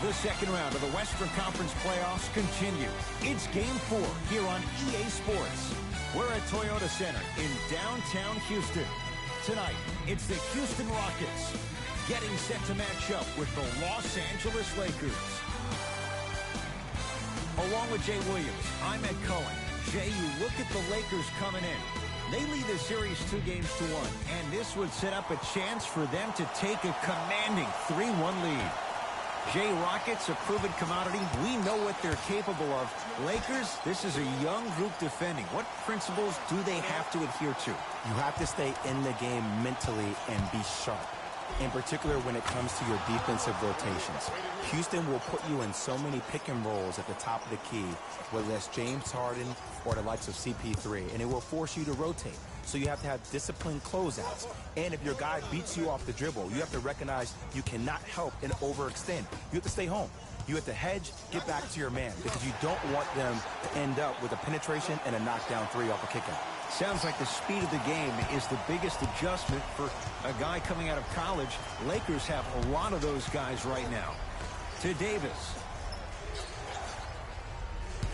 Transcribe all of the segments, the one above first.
The second round of the Western Conference playoffs continue. It's Game 4 here on EA Sports. We're at Toyota Center in downtown Houston. Tonight, it's the Houston Rockets getting set to match up with the Los Angeles Lakers. Along with Jay Williams, I'm Ed Cohen. Jay, you look at the Lakers coming in. They lead the series 2-1, and this would set up a chance for them to take a commanding 3-1 lead. Jay, Rockets, a proven commodity. We know what they're capable of. Lakers, this is a young group defending. What principles do they have to adhere to? You have to stay in the game mentally and be sharp, in particular when it comes to your defensive rotations. Houston will put you in so many pick and rolls at the top of the key, whether that's James Harden or the likes of CP3, and it will force you to rotate. So you have to have disciplined closeouts. And if your guy beats you off the dribble, you have to recognize you cannot help and overextend. You have to stay home. You have to hedge, get back to your man, because you don't want them to end up with a penetration and a knockdown three off a kickout. Sounds like the speed of the game is the biggest adjustment for a guy coming out of college. Lakers have a lot of those guys right now. To Davis.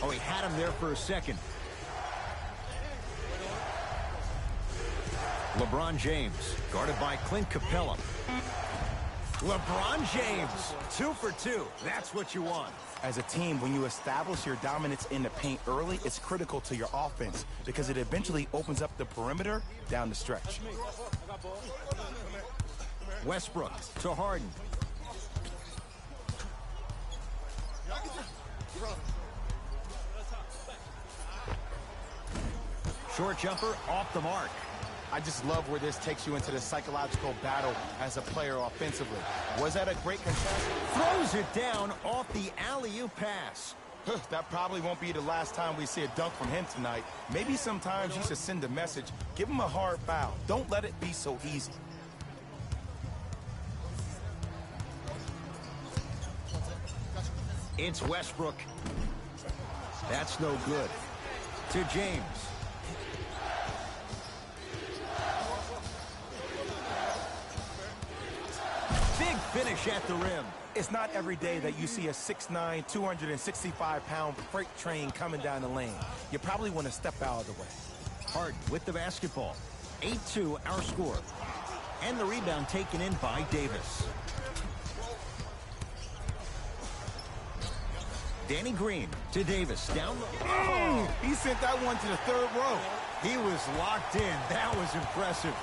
Oh, he had him there for a second. LeBron James, guarded by Clint Capella. LeBron James, 2 for 2. That's what you want. As a team, when you establish your dominance in the paint early, it's critical to your offense because it eventually opens up the perimeter down the stretch. Westbrook to Harden. Short jumper off the mark. I just love where this takes you into the psychological battle as a player offensively. Was that a great contest? Throws it down off the alley-oop pass. That probably won't be the last time we see a dunk from him tonight. Maybe sometimes you should send a message. Give him a hard foul. Don't let it be so easy. It's Westbrook. That's no good. To James. Big finish at the rim. It's not every day that you see a 6'9", 265-pound freight train coming down the lane. You probably want to step out of the way. Harden with the basketball. 8-2 our score. And the rebound taken in by Davis. Danny Green to Davis. Down. Oh, he sent that one to the third row. He was locked in. That was impressive.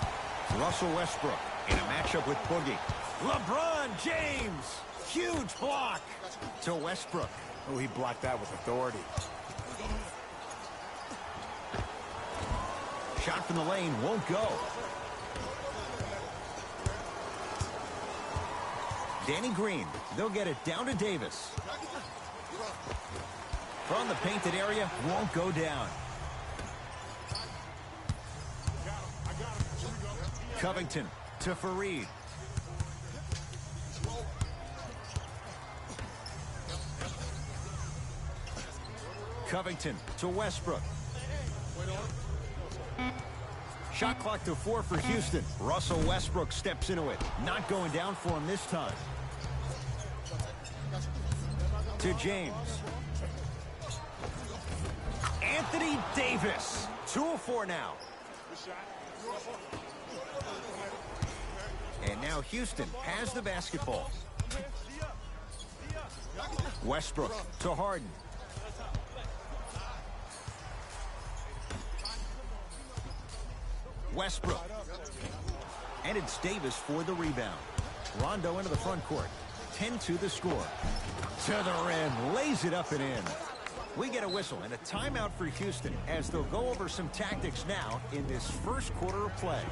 Russell Westbrook in a matchup with Boogie. LeBron James. Huge block to Westbrook. Oh, he blocked that with authority. Shot from the lane won't go. Danny Green. They'll get it down to Davis. From the painted area, won't go down. Covington to Fareed. Covington to Westbrook. Shot clock to 4 for Houston. Russell Westbrook steps into it. Not going down for him this time. To James. Anthony Davis. 2 of 4 now. And now Houston has the basketball. Westbrook to Harden. Westbrook. And it's Davis for the rebound. Rondo into the front court. 10-2 the score. To the rim. Lays it up and in. We get a whistle and a timeout for Houston as they'll go over some tactics now in this first quarter of play.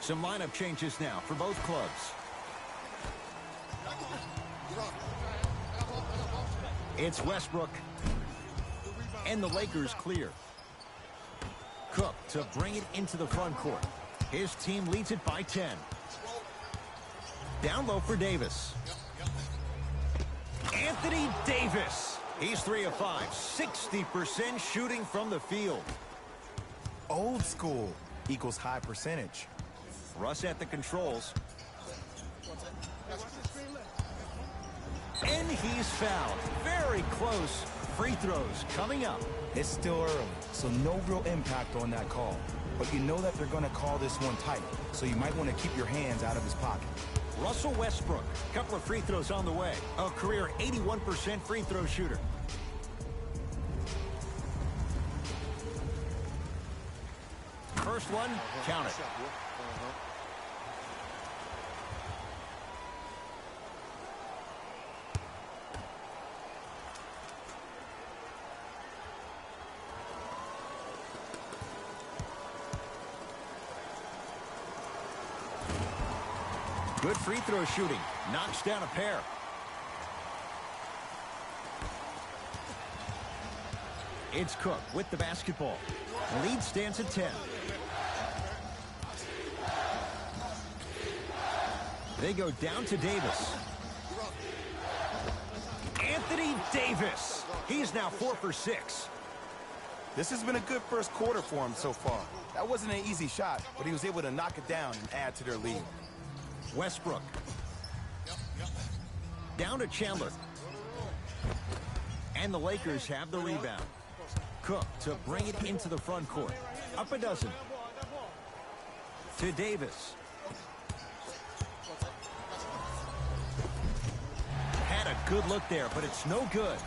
Some lineup changes now for both clubs. It's Westbrook. And the Lakers clear. Cook to bring it into the front court. His team leads it by 10. Down low for Davis. Anthony Davis. He's 3 of 5. 60% shooting from the field. Old school equals high percentage. Russ at the controls. And he's fouled. Very close. Free throws coming up. It's still early, so no real impact on that call. But you know that they're going to call this one tight, so you might want to keep your hands out of his pocket. Russell Westbrook, a couple of free throws on the way. A career 81% free throw shooter. First one, count it. Good free throw shooting. Knocks down a pair. It's Cook with the basketball. Lead stands at 10. They go down to Davis. Anthony Davis. He's now 4 for 6. This has been a good first quarter for him so far. That wasn't an easy shot, but he was able to knock it down and add to their lead. Westbrook. Down to Chandler. And the Lakers have the rebound. Cook to bring it into the front court. Up a dozen. To Davis. Had a good look there, but it's no good.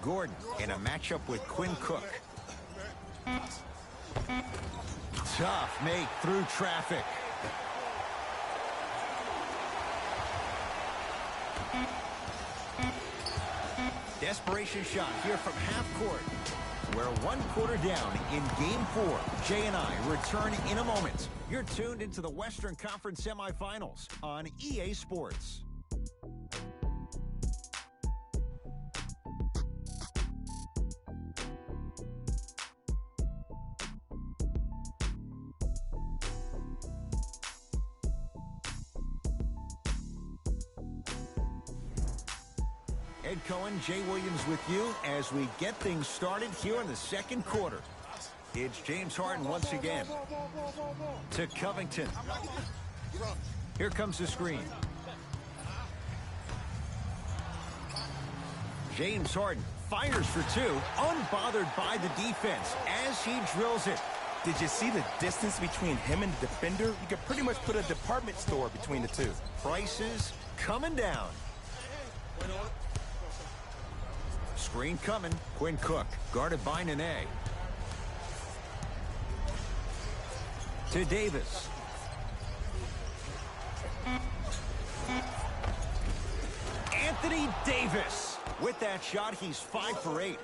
Gordon in a matchup with Quinn Cook. Tough make through traffic. Desperation shot here from half court. We're 1 quarter down in Game 4. Jay and I return in a moment. You're tuned into the Western Conference semifinals on EA Sports. Ed Cohen, Jay Williams with you as we get things started here in the second quarter. It's James Harden once again. To Covington. Here comes the screen. James Harden fires for 2, unbothered by the defense as he drills it. Did you see the distance between him and the defender? You could pretty much put a department store between the two. Prices coming down. Screen coming. Quinn Cook guarded by Nene. To Davis. Anthony Davis. With that shot, he's 5 for 8.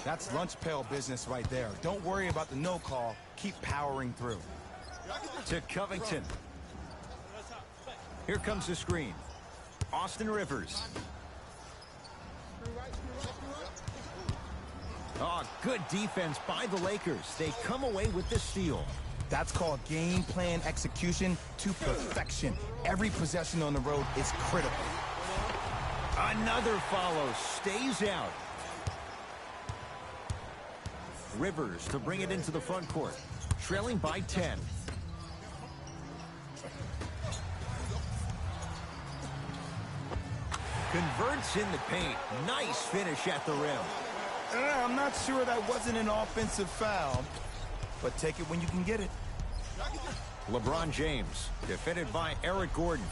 That's lunch pail business right there. Don't worry about the no call. Keep powering through. To Covington. Here comes the screen. Austin Rivers. Oh, good defense by the Lakers. They come away with the steal. That's called game plan execution to perfection. Every possession on the road is critical. Another follow. Stays out. Rivers to bring it into the front court. Trailing by 10. Converts in the paint. Nice finish at the rim. I'm not sure that wasn't an offensive foul, but take it when you can get it. LeBron James, defended by Eric Gordon.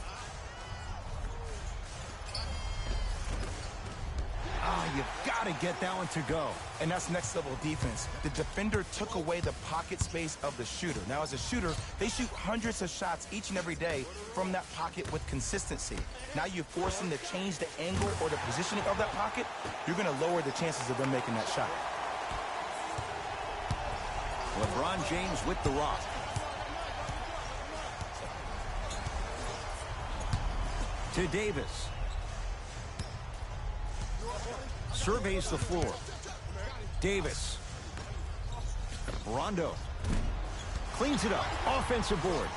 You've got to get that one to go. And that's next level defense. The defender took away the pocket space of the shooter. Now, as a shooter, they shoot hundreds of shots each and every day from that pocket with consistency. Now you force them to change the angle or the positioning of that pocket. You're going to lower the chances of them making that shot. LeBron James with the rock. To Davis. Surveys the floor. Davis. Rondo. Cleans it up. Offensive board.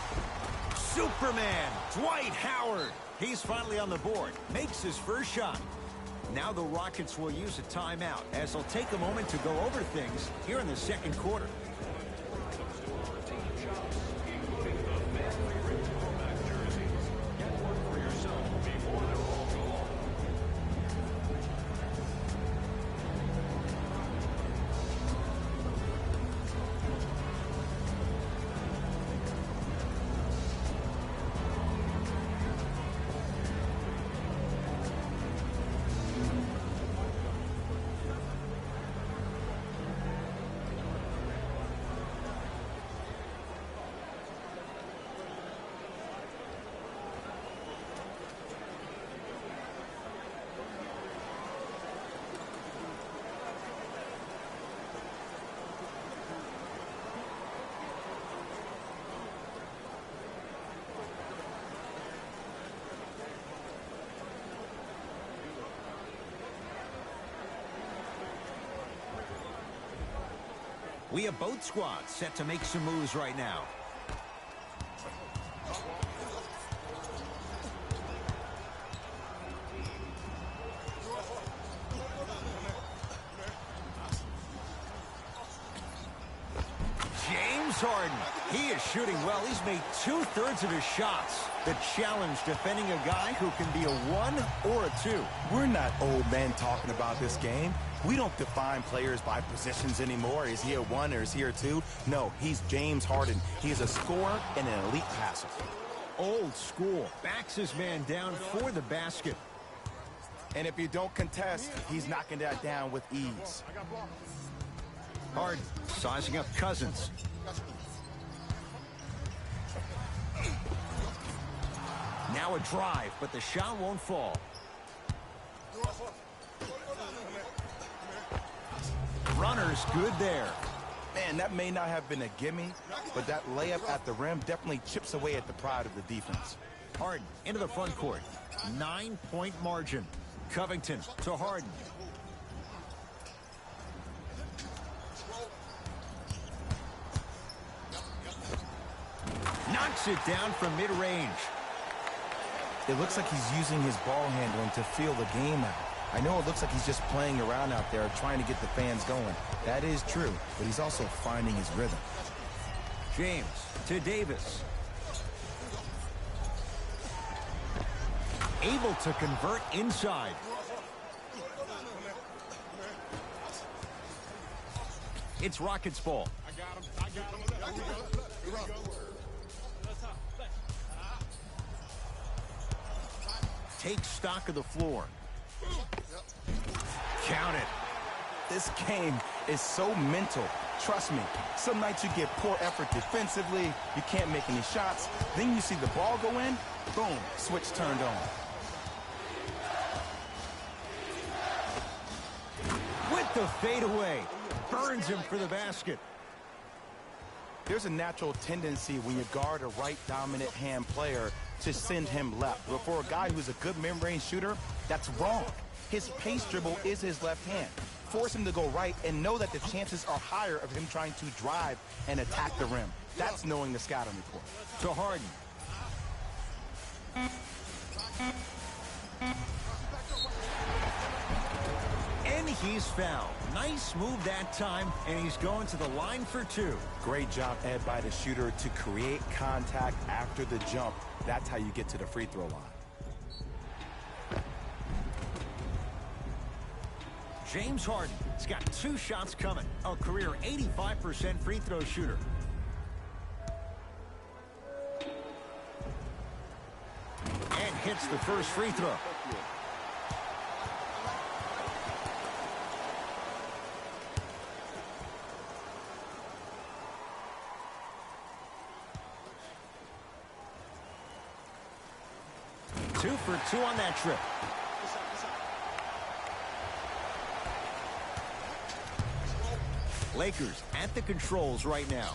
Superman. Dwight Howard. He's finally on the board. Makes his first shot. Now the Rockets will use a timeout as they'll take a moment to go over things here in the second quarter. We have both squads set to make some moves right now. James Harden. He is shooting well. He's made 2/3 of his shots. The challenge defending a guy who can be a 1 or a 2. We're not old men talking about this game. We don't define players by positions anymore. Is he a 1 or is he a 2? No, he's James Harden. He is a scorer and an elite passer. Old school. Backs his man down for the basket. And if you don't contest, he's knocking that down with ease. Harden sizing up Cousins. Now a drive, but the shot won't fall. Runner's good there. Man, that may not have been a gimme, but that layup at the rim definitely chips away at the pride of the defense. Harden into the front court. 9-point margin. Covington to Harden. Knocks it down from mid-range. It looks like he's using his ball handling to feel the game out. I know it looks like he's just playing around out there trying to get the fans going. That is true, but he's also finding his rhythm. James to Davis. Able to convert inside. It's Rockets ball. I got him. Take stock of the floor. Count it. This game is so mental. Trust me, some nights you get poor effort defensively, you can't make any shots, then you see the ball go in, boom, switch turned on. With the fadeaway. Burns him for the basket. There's a natural tendency when you guard a right dominant hand player to send him left. But for a guy who's a good mid-range shooter, that's wrong. His pace dribble is his left hand. Force him to go right and know that the chances are higher of him trying to drive and attack the rim. That's knowing the scouting report. To Harden. And he's fouled. Nice move that time, and he's going to the line for 2. Great job, Ed, by the shooter to create contact after the jump. That's how you get to the free throw line. James Harden has got 2 shots coming. A career 85% free throw shooter. And hits the first free throw. Two for 2 on that trip. Lakers at the controls right now.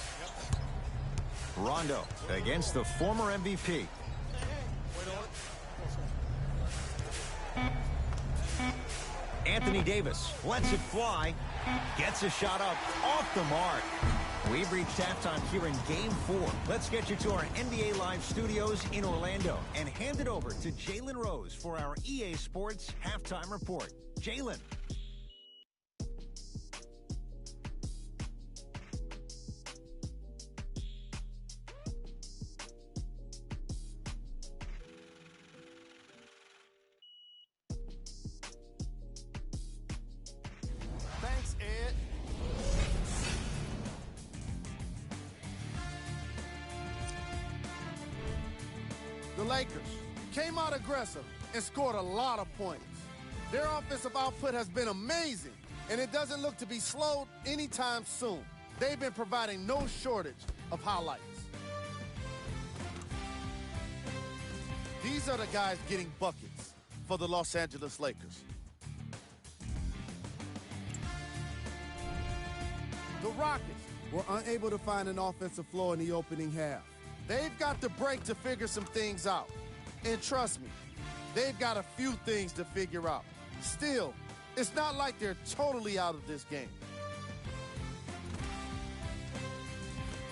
Rondo against the former MVP. Anthony Davis lets it fly. Gets a shot up off the mark. We've reached halftime here in Game 4. Let's get you to our NBA Live studios in Orlando and hand it over to Jalen Rose for our EA Sports Halftime Report. Jalen. Thanks, Ed. The Lakers came out aggressive and scored a lot of points. Their offensive output has been amazing, and it doesn't look to be slowed anytime soon. They've been providing no shortage of highlights. These are the guys getting buckets for the Los Angeles Lakers. The Rockets were unable to find an offensive flow in the opening half. They've got the break to figure some things out. And trust me, they've got a few things to figure out. Still, it's not like they're totally out of this game.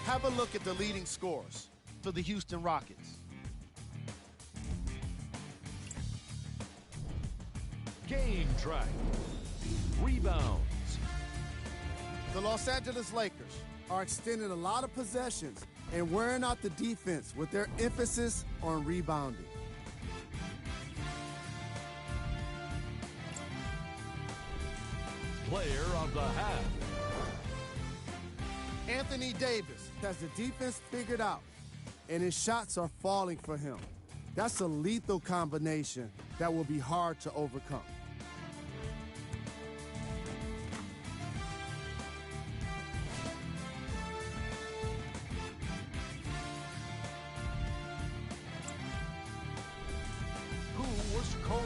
Have a look at the leading scorers for the Houston Rockets. Game track. Rebounds. The Los Angeles Lakers are extending a lot of possessions and wearing out the defense with their emphasis on rebounding. Player of the half. Anthony Davis has the defense figured out, and his shots are falling for him. That's a lethal combination that will be hard to overcome. Who was cold?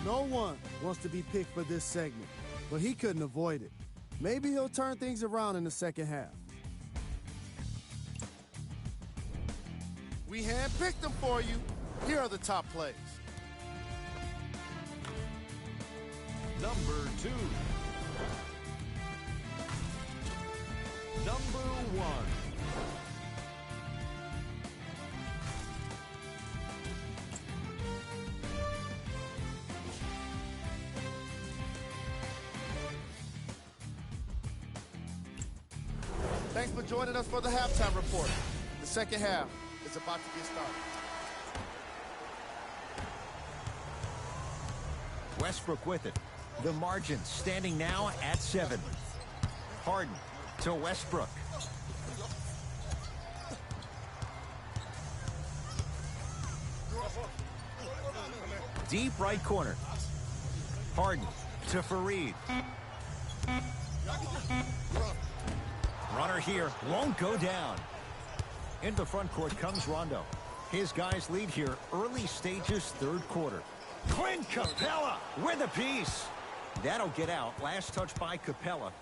No one wants to be picked for this segment, but he couldn't avoid it. Maybe he'll turn things around in the second half. We handpicked them for you. Here are the top plays. Number 2. Number 1. Thanks for joining us for the halftime report. The second half is about to get started. Westbrook with it. The margin standing now at 7. Harden to Westbrook. Deep right corner. Harden to Fareed. Runner here won't go down. Into front court comes Rondo. His guys lead here early stages, third quarter. Clint Capella with a piece. That'll get out. Last touch by Capella.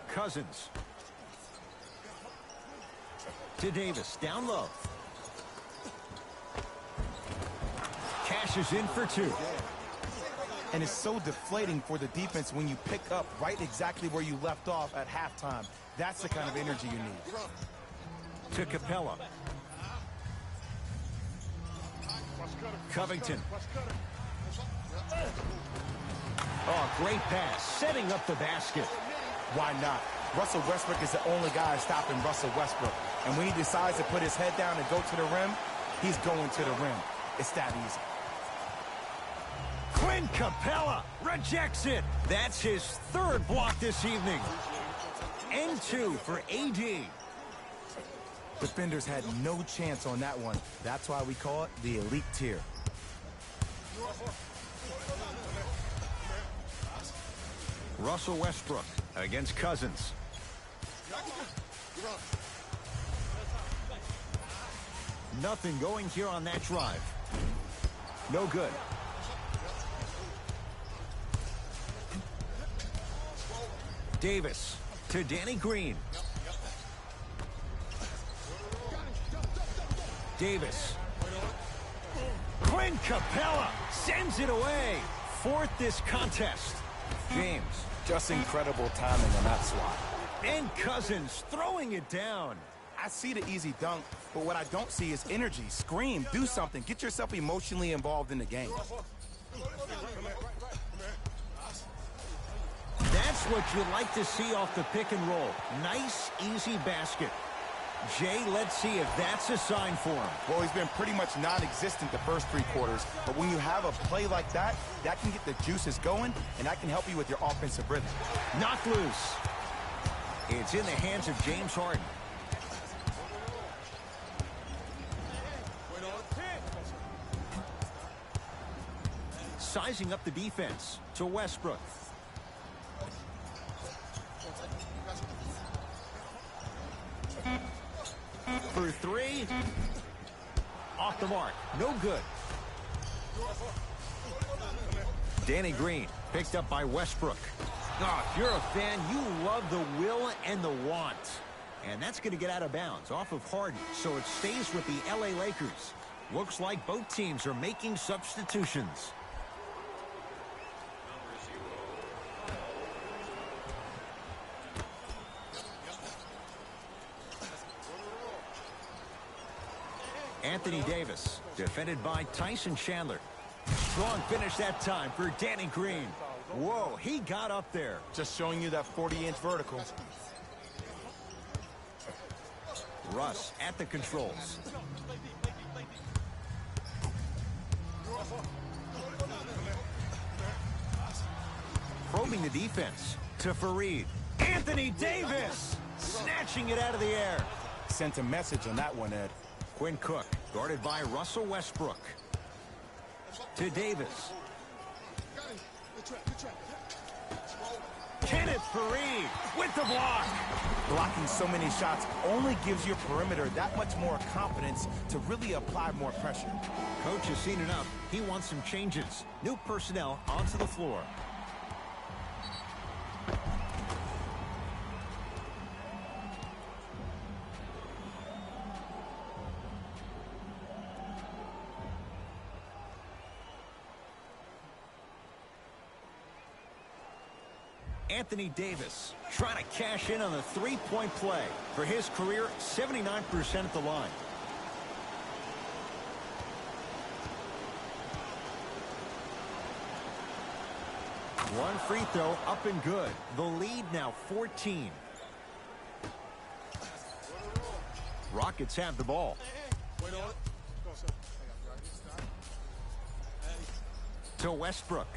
Cousins. To Davis, down low. Cashes in for 2. And it's so deflating for the defense when you pick up right exactly where you left off at halftime. That's the kind of energy you need. To Capella. Covington. Oh, great pass. Setting up the basket. Why not? Russell Westbrook is the only guy stopping Russell Westbrook. And when he decides to put his head down and go to the rim, he's going to the rim. It's that easy. Clint Capella rejects it. That's his third block this evening. And 2 for AD. Defenders had no chance on that one. That's why we call it the elite tier. Russell Westbrook against Cousins. Nothing going here on that drive. No good. Davis to Danny Green. Davis. Clint Capella sends it away. Fourth this contest. James. Just incredible timing on that swat. And Cousins throwing it down. I see the easy dunk, but what I don't see is energy. Scream, do something. Get yourself emotionally involved in the game. That's what you like to see off the pick and roll. Nice, easy basket. Jay, let's see if that's a sign for him. Well, he's been pretty much non-existent the first 3 quarters, but when you have a play like that, that can get the juices going, and that can help you with your offensive rhythm. Knocked loose. It's in the hands of James Harden. Sizing up the defense to Westbrook. For 3. Off the mark. No good. Danny Green picked up by Westbrook. Oh, if you're a fan, you love the will and the want. And that's going to get out of bounds off of Harden, so it stays with the LA Lakers. Looks like both teams are making substitutions. Anthony Davis, defended by Tyson Chandler. Strong finish that time for Danny Green. Whoa, he got up there. Just showing you that 40-inch vertical. Russ at the controls. Probing the defense to Fareed. Anthony Davis snatching it out of the air. Sent a message on that one, Ed. Quinn Cook, guarded by Russell Westbrook. To Davis. Kenneth Fareed with the block. Blocking so many shots only gives your perimeter that much more confidence to really apply more pressure. Coach has seen enough. He wants some changes. New personnel onto the floor. Anthony Davis trying to cash in on the three-point play. For his career, 79% at the line. One free throw up and good. The lead now 14. Rockets have the ball. To Westbrook.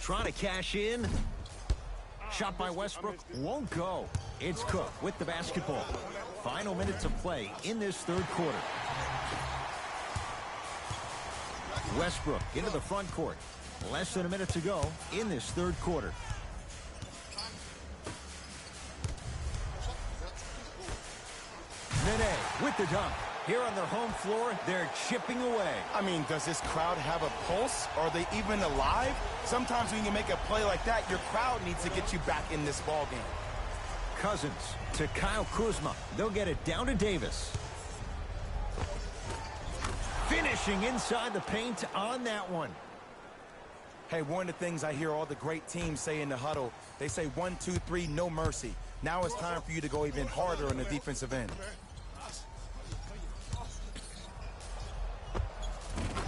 Trying to cash in. Shot by Westbrook won't go. It's Cook with the basketball. Final minutes of play in this third quarter. Westbrook into the front court. Less than a minute to go in this third quarter. Nene with the dunk. Here on their home floor, they're chipping away. I mean, does this crowd have a pulse? Are they even alive? Sometimes when you make a play like that, your crowd needs to get you back in this ball game. Cousins to Kyle Kuzma. They'll get it down to Davis. Finishing inside the paint on that one. Hey, one of the things I hear all the great teams say in the huddle, they say 1, 2, 3, no mercy. Now it's time for you to go even harder on the defensive end.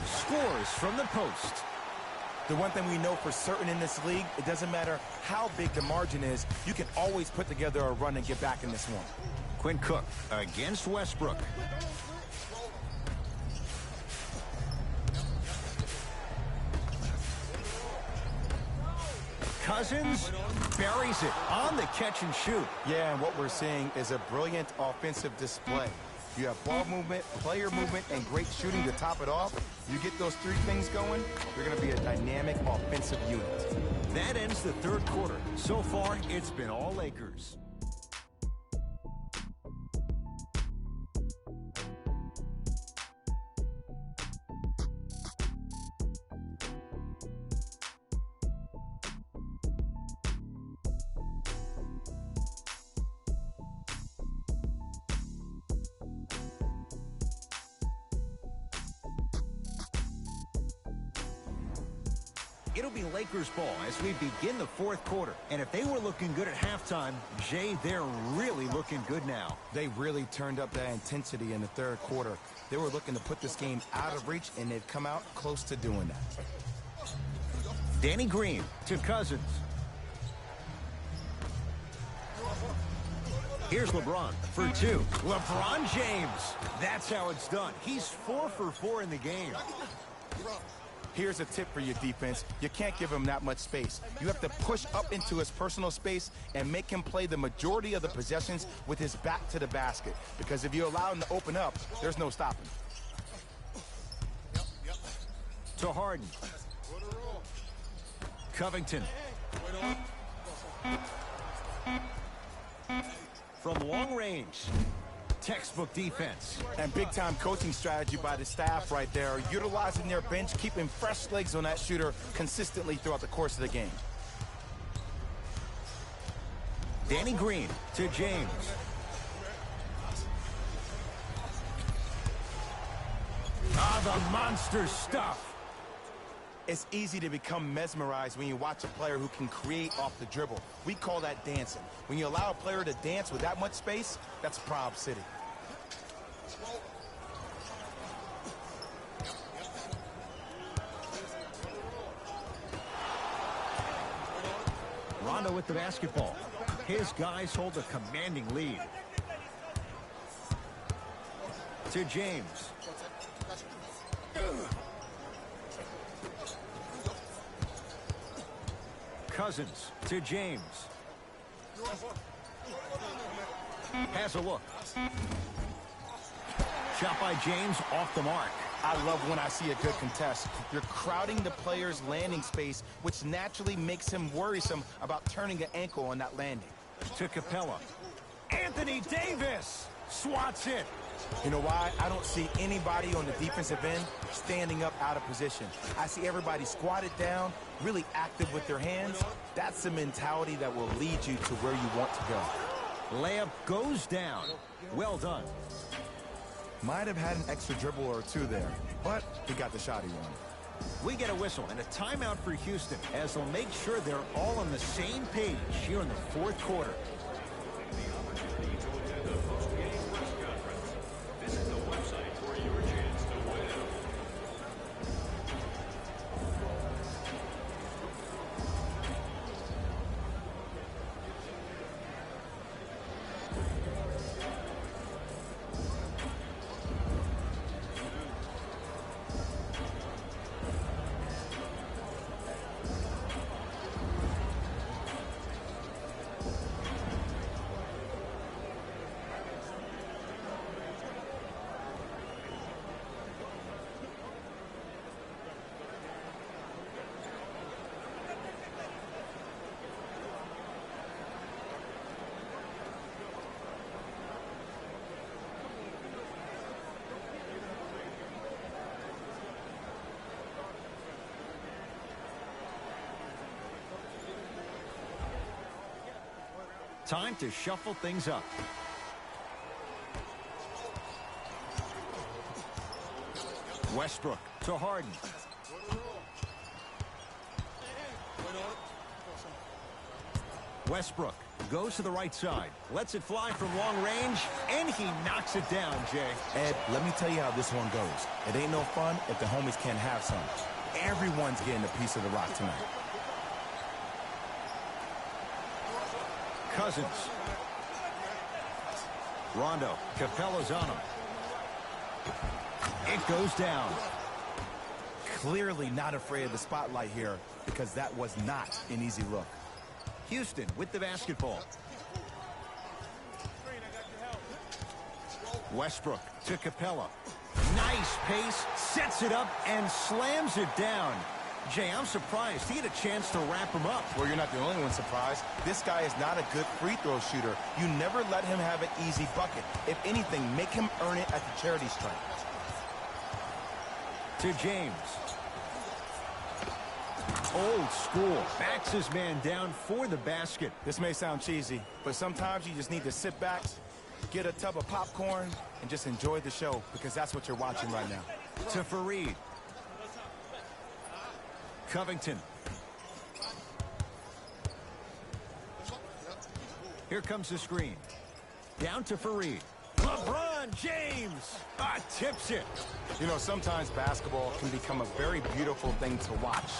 Scores from the post. The one thing we know for certain in this league, it doesn't matter how big the margin is, you can always put together a run and get back in this one. Quinn Cook against Westbrook. Cousins buries it on the catch and shoot. Yeah, and what we're seeing is a brilliant offensive display. You have ball movement, player movement, and great shooting to top it off. You get those three things going, you're going to be a dynamic offensive unit. That ends the third quarter. So far, it's been all Lakers. It'll be Lakers ball as we begin the fourth quarter. And if they were looking good at halftime, Jay, they're really looking good now. They really turned up that intensity in the third quarter. They were looking to put this game out of reach, and they've come out close to doing that. Danny Green to Cousins. Here's LeBron for two. LeBron James. That's how it's done. He's 4 for 4 in the game. Here's a tip for your defense. You can't give him that much space. You have to push up into his personal space and make him play the majority of the possessions with his back to the basket. Because if you allow him to open up, there's no stopping. To Harden. Covington. From long range. Textbook defense. And big-time coaching strategy by the staff right there, utilizing their bench, keeping fresh legs on that shooter consistently throughout the course of the game. Danny Green to James. The monster stuff. It's easy to become mesmerized when you watch a player who can create off the dribble. We call that dancing. When you allow a player to dance with that much space, that's Prob City. Rondo with the basketball. His guys hold a commanding lead. To James. Cousins to James. Has a look. Shot by James off the mark. I love when I see a good contest. You're crowding the player's landing space, which naturally makes him worrisome about turning an ankle on that landing. To Capella. Anthony Davis swats it. You know why? I don't see anybody on the defensive end standing up out of position. I see everybody squatted down, really active with their hands. That's the mentality that will lead you to where you want to go. Layup goes down. Well done. Might have had an extra dribble or two there, but he got the shot he wanted. We get a whistle and a timeout for Houston as they'll make sure they're all on the same page here in the fourth quarter. Time to shuffle things up. Westbrook to Harden. Westbrook goes to the right side. Lets it fly from long range, and he knocks it down, Jay. Ed, let me tell you how this one goes. It ain't no fun if the homies can't have some. Everyone's getting a piece of the rock tonight. Cousins. Rondo. Capella's on him. It goes down. Clearly not afraid of the spotlight here because that was not an easy look. Houston with the basketball. Westbrook to Capella. Nice pace, sets it up, and slams it down. Jay, I'm surprised he had a chance to wrap him up. Well, you're not the only one surprised. This guy is not a good free throw shooter. You never let him have an easy bucket. If anything, make him earn it at the charity stripe. To James. Old school. Backs his man down for the basket. This may sound cheesy, but sometimes you just need to sit back, get a tub of popcorn, and just enjoy the show, because that's what you're watching right now. To Fareed. Covington. Here comes the screen. Down to Fareed. LeBron James tips it. You know, sometimes basketball can become a very beautiful thing to watch.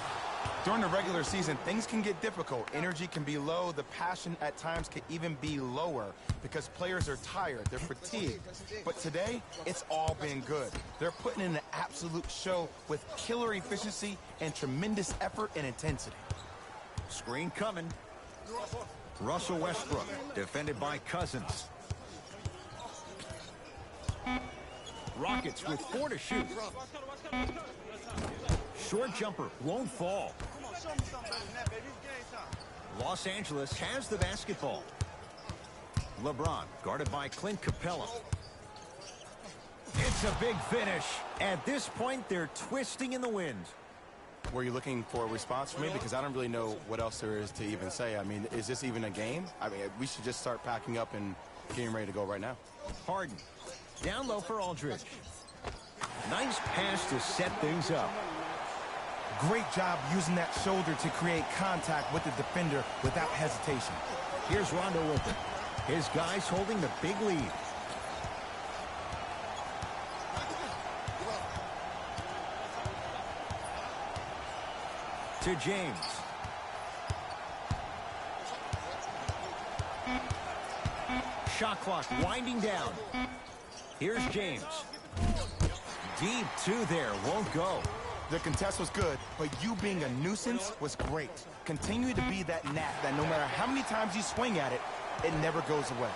During the regular season, things can get difficult. Energy can be low. The passion at times can even be lower because players are tired. They're fatigued. But today, it's all been good. They're putting in an absolute show with killer efficiency and tremendous effort and intensity. Screen coming. Russell Westbrook, defended by Cousins. Rockets with 4 to shoot. Short jumper won't fall. Los Angeles has the basketball. LeBron guarded by Clint Capella. It's a big finish. At this point, they're twisting in the wind. Were you looking for a response from me? Because I don't really know what else there is to even say. I mean, is this even a game? I mean, we should just start packing up and getting ready to go right now. Harden. Down low for Aldridge. Nice pass to set things up. Great job using that shoulder to create contact with the defender without hesitation. Here's Rondo with it. His guys holding the big lead. To James. Shot clock winding down. Here's James. Deep two there, won't go. The contest was good, but you being a nuisance was great. Continue to be that gnat that no matter how many times you swing at it, it never goes away.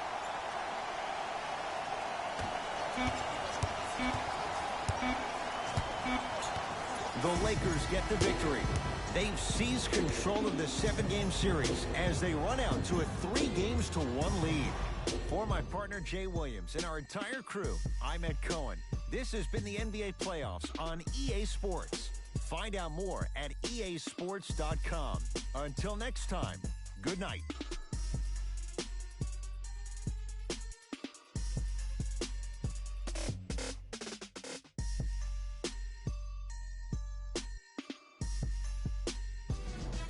The Lakers get the victory. They've seized control of the 7-game series as they run out to a 3-1 lead. For my partner Jay Williams and our entire crew, I'm Ed Cohen. This has been the NBA Playoffs on EA Sports. Find out more at easports.com. Until next time, good night.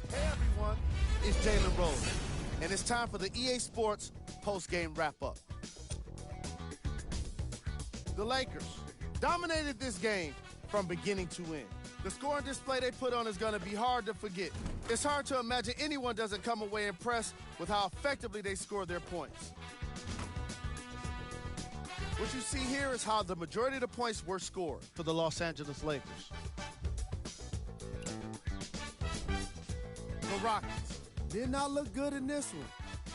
Hey everyone, it's Jalen Rose, and it's time for the EA Sports post-game wrap-up. The Lakers dominated this game from beginning to end. The scoring display they put on is going to be hard to forget. It's hard to imagine anyone doesn't come away impressed with how effectively they scored their points. What you see here is how the majority of the points were scored for the Los Angeles Lakers. The Rockets did not look good in this one,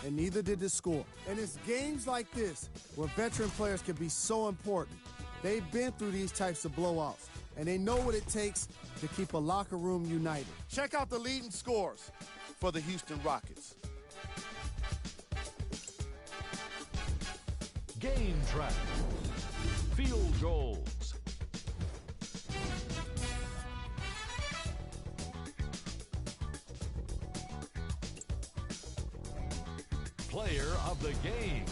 and neither did the score. And it's games like this where veteran players can be so important. They've been through these types of blowouts, and they know what it takes to keep a locker room united. Check out the leading scores for the Houston Rockets. Game track. Field goals. Player of the game.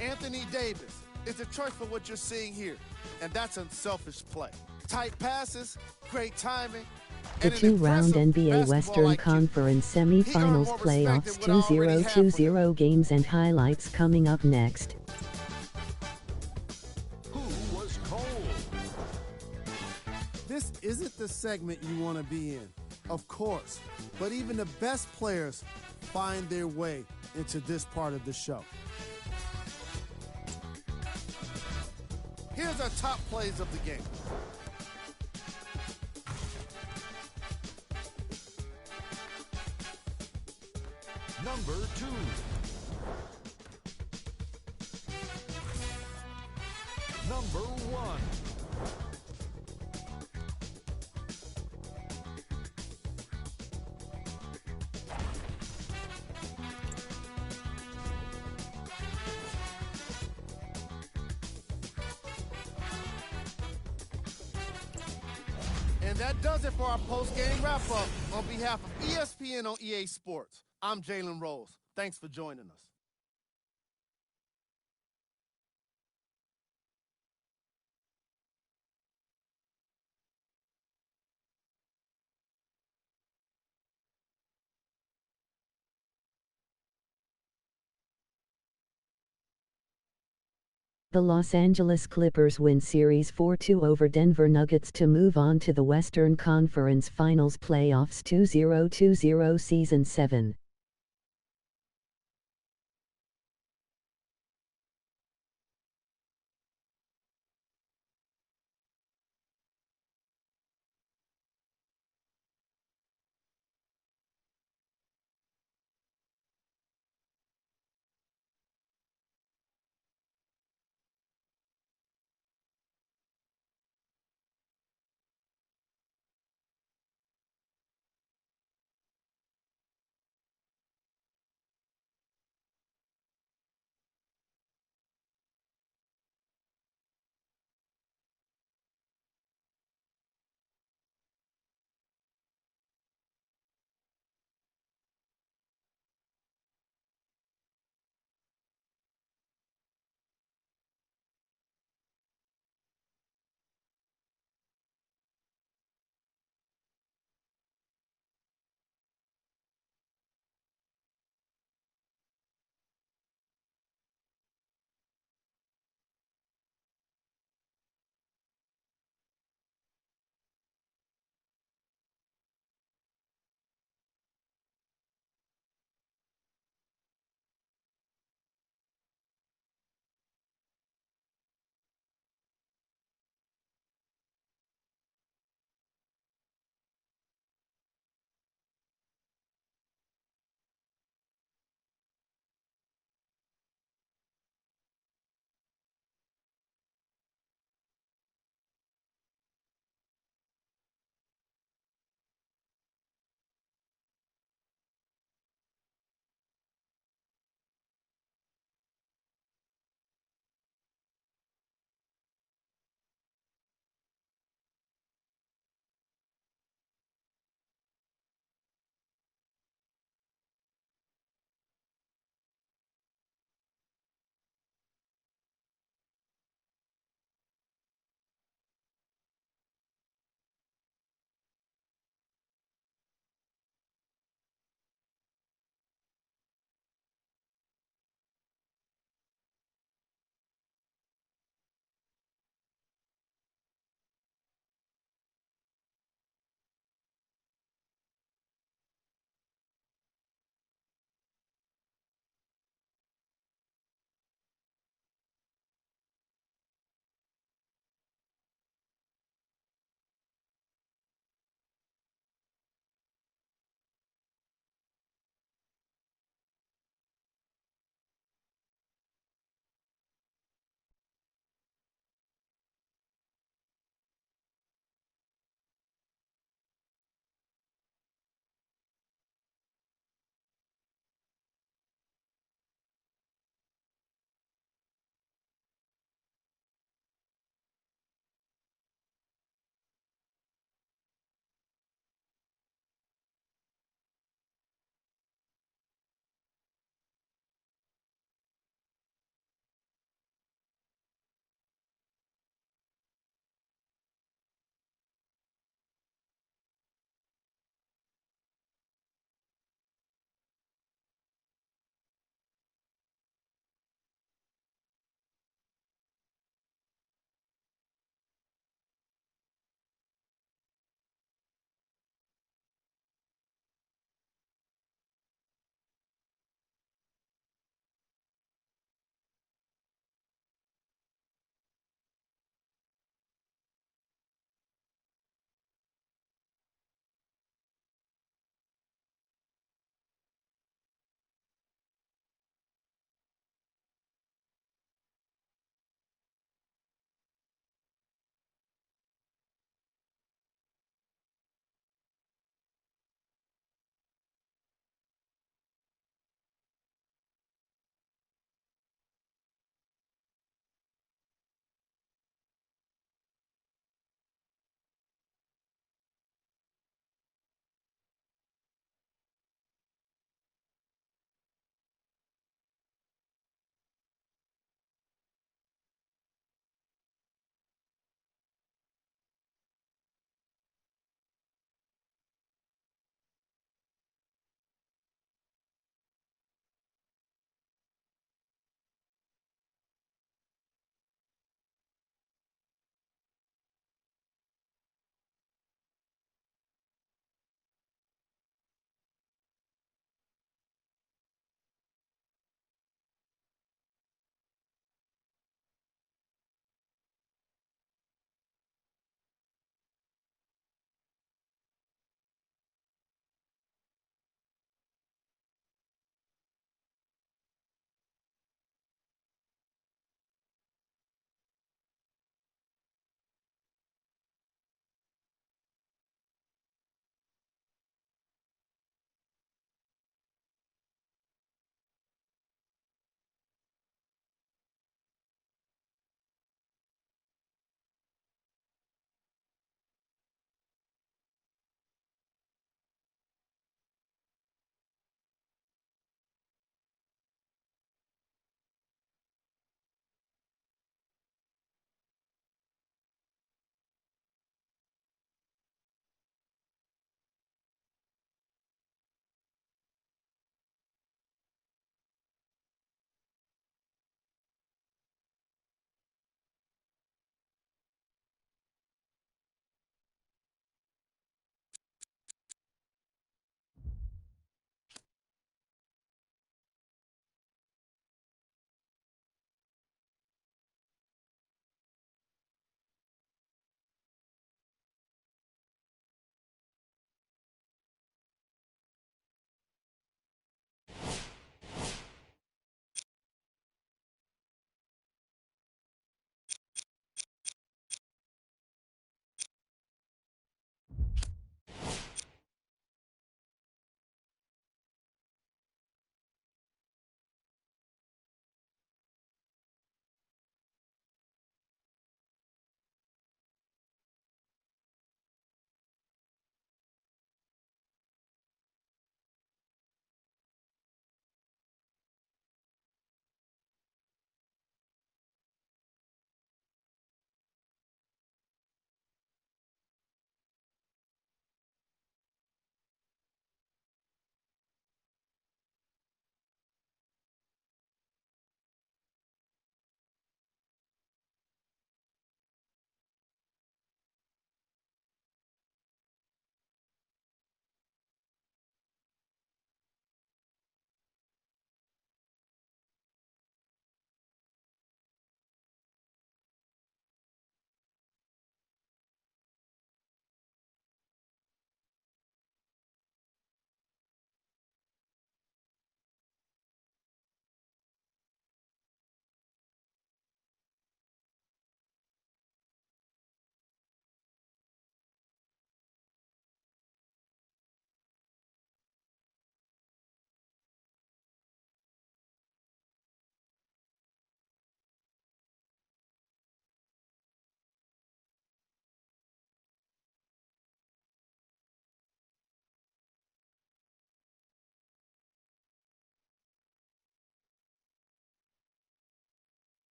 Anthony Davis is the choice for what you're seeing here, and that's unselfish play. Tight passes, great timing, The two-round NBA Western IQ. Conference semifinals playoffs 2020 games and highlights coming up next. Who was cold? This isn't the segment you want to be in, of course, but even the best players find their way into this part of the show. Here's our top plays of the game. Number 2. number 1. And that does it for our post-game wrap-up. On behalf of ESPN on EA Sports, I'm Jalen Rose. Thanks for joining us. The Los Angeles Clippers win Series 4-2 over Denver Nuggets to move on to the Western Conference Finals playoffs 2020 Season 7.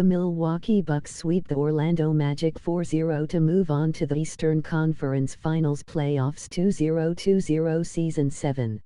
The Milwaukee Bucks sweep the Orlando Magic 4-0 to move on to the Eastern Conference Finals playoffs 2020 Season 7.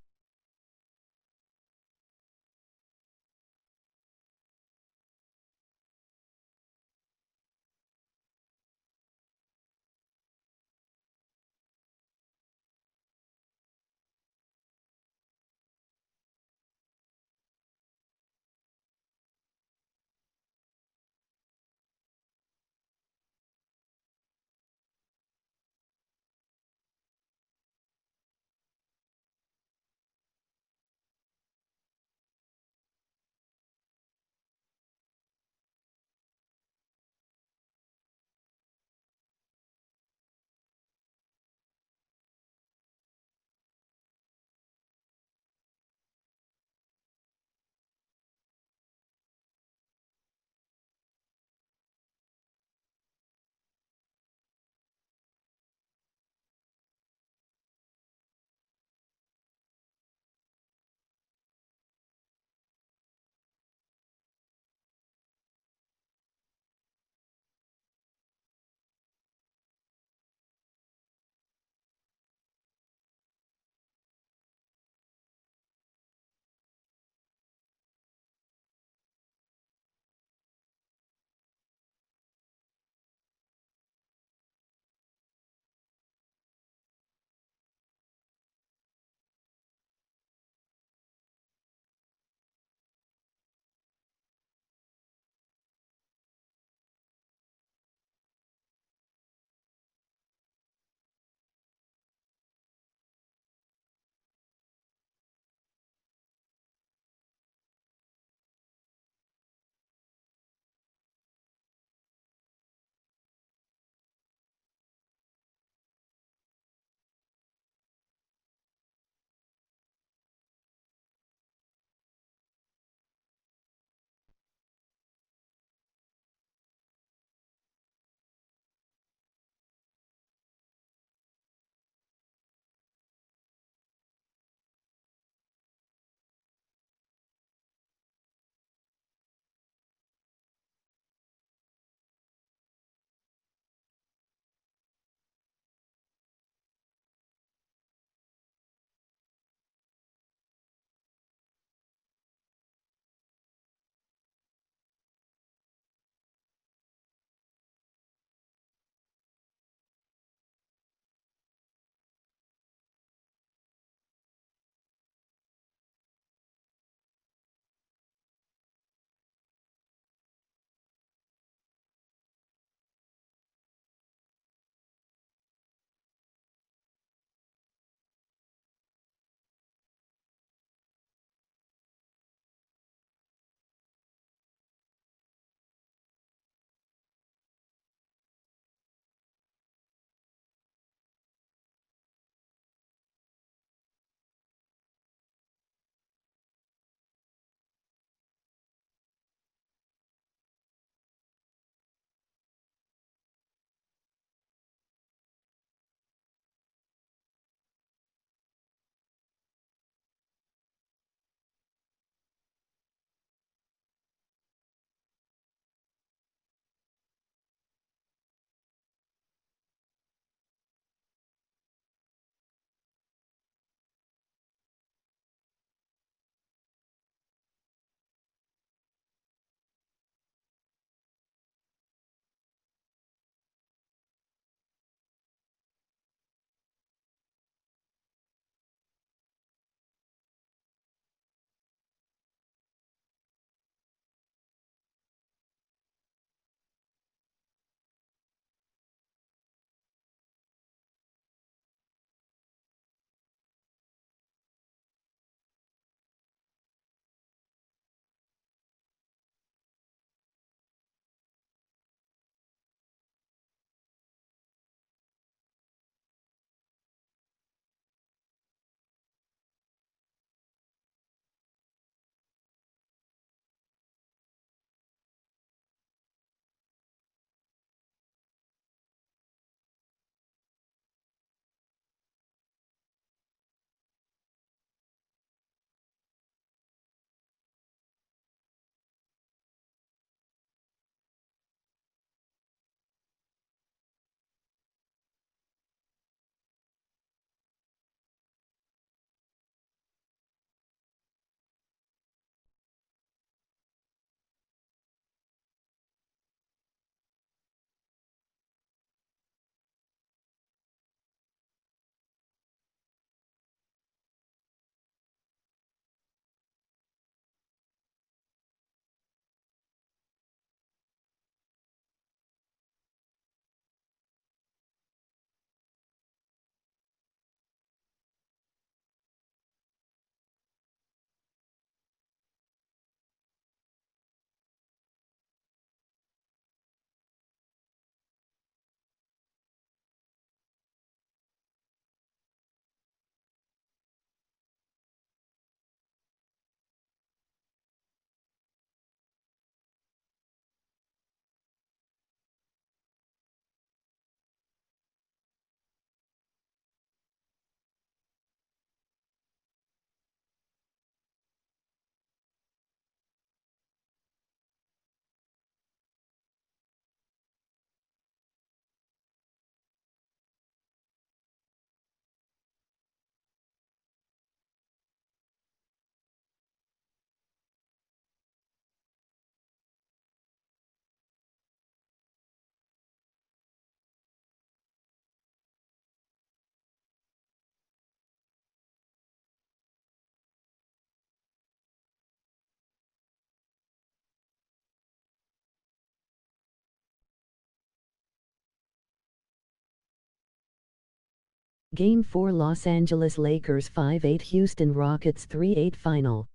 Game 4 Los Angeles Lakers 5-8 Houston Rockets 3-8 Final.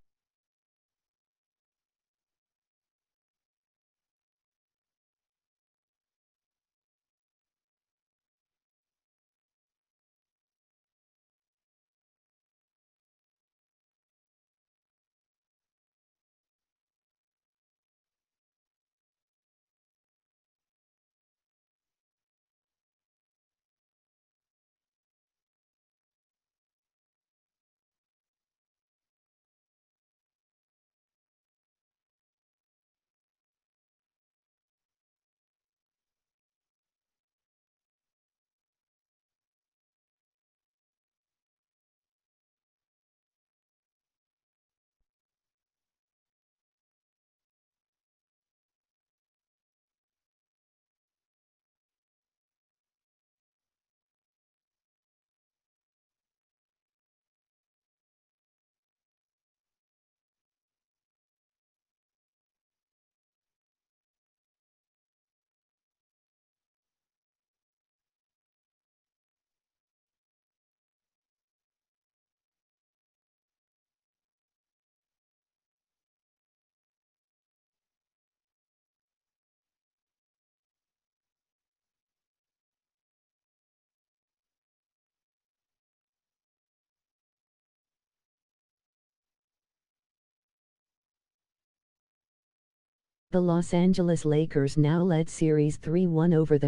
The Los Angeles Lakers now led series 3-1 over the